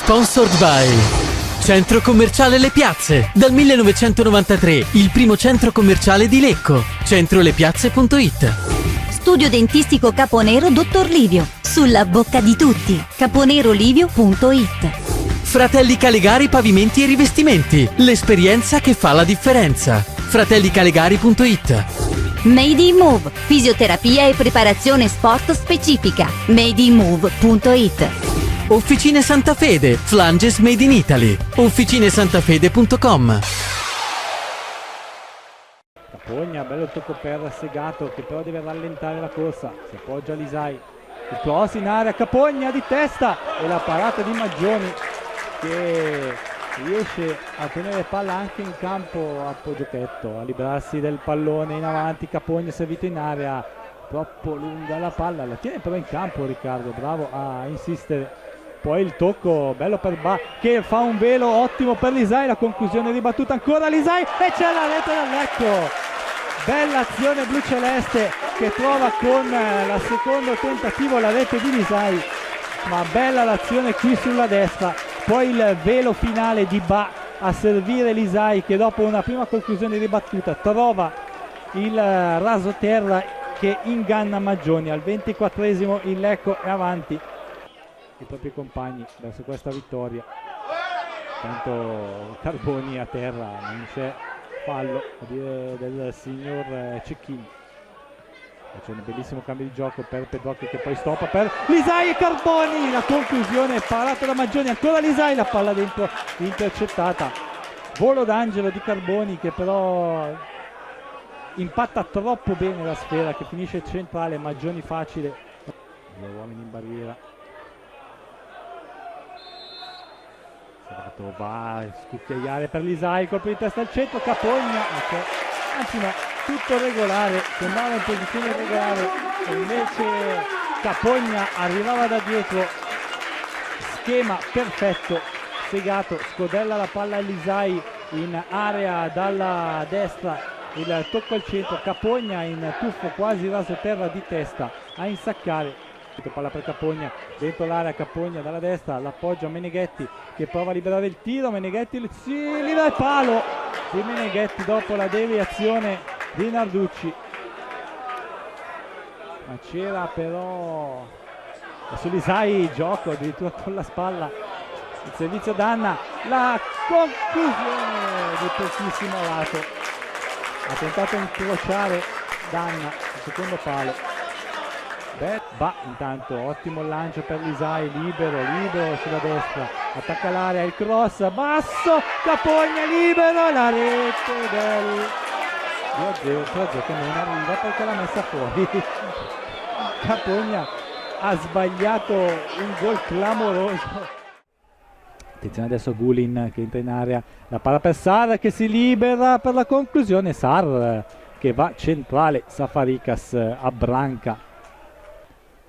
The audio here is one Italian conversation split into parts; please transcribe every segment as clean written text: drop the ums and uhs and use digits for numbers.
Sponsored by Centro Commerciale Le Piazze. Dal 1993 il primo centro commerciale di Lecco. Centrolepiazze.it. Studio dentistico Caponero Dottor Livio. Sulla bocca di tutti. caponerolivio.it. Fratelli Calegari Pavimenti e Rivestimenti. L'esperienza che fa la differenza. fratellicalegari.it. Made in Move. Fisioterapia e preparazione sport specifica. madeinmove.it. Officine Santa Fede, Flanges Made in Italy. officinesantafede.com. Capogna, bello il tocco per Segato che però deve rallentare la corsa, si appoggia Lisai, il cross in area, Capogna di testa e la parata di Maggioni che riesce a tenere palla anche in campo a Poggiocchetto, a liberarsi del pallone in avanti. Capogna servito in area, troppo lunga la palla, la tiene però in campo Riccardo, bravo a insistere. Poi il tocco bello per Ba che fa un velo ottimo per Lisai, la conclusione ribattuta ancora Lisai e c'è la rete del Lecco. Bella azione blu celeste che trova con il secondo tentativo la rete di Lisai, ma bella l'azione qui sulla destra. Poi il velo finale di Ba a servire Lisai che dopo una prima conclusione ribattuta trova il rasoterra che inganna Maggioni. Al 24esimo il Lecco è avanti i propri compagni verso questa vittoria. Tanto Carboni a terra, non c'è fallo a dire del signor Cecchini. C'è un bellissimo cambio di gioco per Pedrocchi che poi stoppa per Lisai e Carboni, la conclusione parata da Maggioni, ancora Lisai, la palla dentro intercettata, volo d'angelo di Carboni che però impatta troppo bene la sfera che finisce centrale. Maggioni facile, gli uomini in barriera. Va a scucchiaiare per Lisai, colpo di testa al centro, Capogna, anzi no, tutto regolare, sembrava in posizione regolare e invece Capogna arrivava da dietro, schema perfetto. Segato scodella la palla a Lisai in area dalla destra, il tocco al centro, Capogna in tuffo quasi raso terra di testa a insaccare. Palla per Capogna, dentro l'area Capogna dalla destra, l'appoggio a Meneghetti che prova a liberare il tiro, Meneghetti si libera il palo di Meneghetti dopo la deviazione di Narducci, ma c'era però su Lisai gioco addirittura con la spalla, il servizio Danna, la conclusione di pochissimo lato, ha tentato di incrociare Danna il secondo palo. Intanto ottimo lancio per Lisai, libero sulla destra, attacca l'area, il cross basso, Capogna libero, la rete del 2-0 che non arriva perché l'ha messa fuori. Capogna ha sbagliato un gol clamoroso. Attenzione adesso Gulin che entra in area, la palla per Sar che si libera per la conclusione, Sar che va centrale, Safarikas abbranca.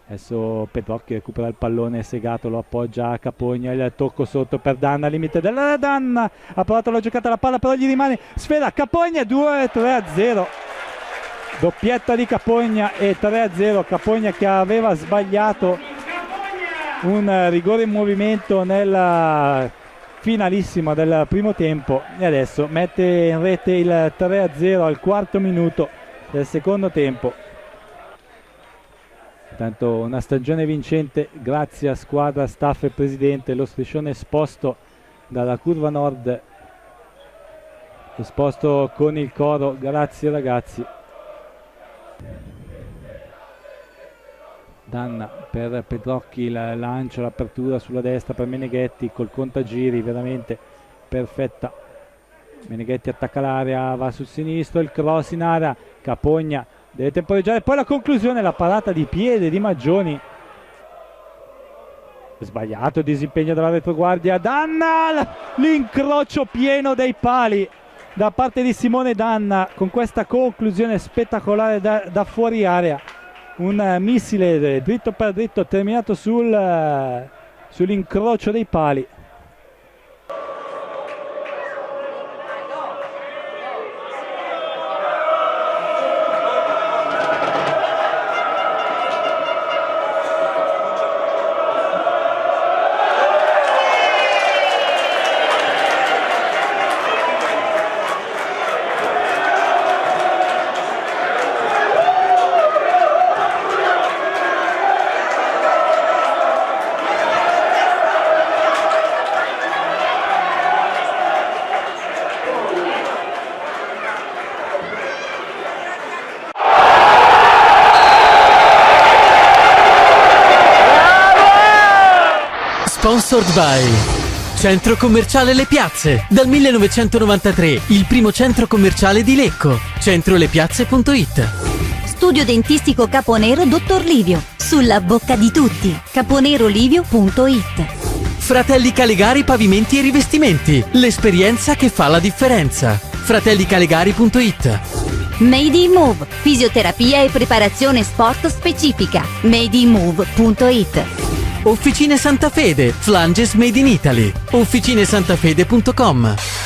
Adesso Pedrocchi recupera il pallone, Segato lo appoggia a Capogna, il tocco sotto per Danna, limite della Danna, ha provato la giocata, la palla però gli rimane, sfera Capogna, 2-3-0, doppietta di Capogna e 3-0, Capogna che aveva sbagliato un rigore in movimento nella finalissima del primo tempo e adesso mette in rete il 3-0 al quarto minuto del secondo tempo. Intanto una stagione vincente grazie a squadra, staff e presidente, lo striscione esposto dalla curva nord, esposto con il coro, grazie ragazzi. Danna per Pedrocchi, il lancio, l'apertura sulla destra per Meneghetti col contagiri veramente perfetta. Meneghetti attacca l'area, va sul sinistro, il cross in area, Capogna deve temporeggiare, poi la conclusione, la parata di piede di Maggioni, sbagliato il disimpegno della retroguardia, Danna, l'incrocio pieno dei pali da parte di Simone Danna con questa conclusione spettacolare da fuori area, un missile dritto per dritto terminato sull'incrocio dei pali. Sponsored by Centro Commerciale Le Piazze. Dal 1993 il primo centro commerciale di Lecco. Centrolepiazze.it. Studio dentistico Caponero Dottor Livio. Sulla bocca di tutti. caponerolivio.it. Fratelli Calegari Pavimenti e Rivestimenti. L'esperienza che fa la differenza. fratellicalegari.it. Made in Move. Fisioterapia e preparazione sport specifica. madeinmove.it. Officine Santa Fede. Flanges made in Italy. officinesantafede.com.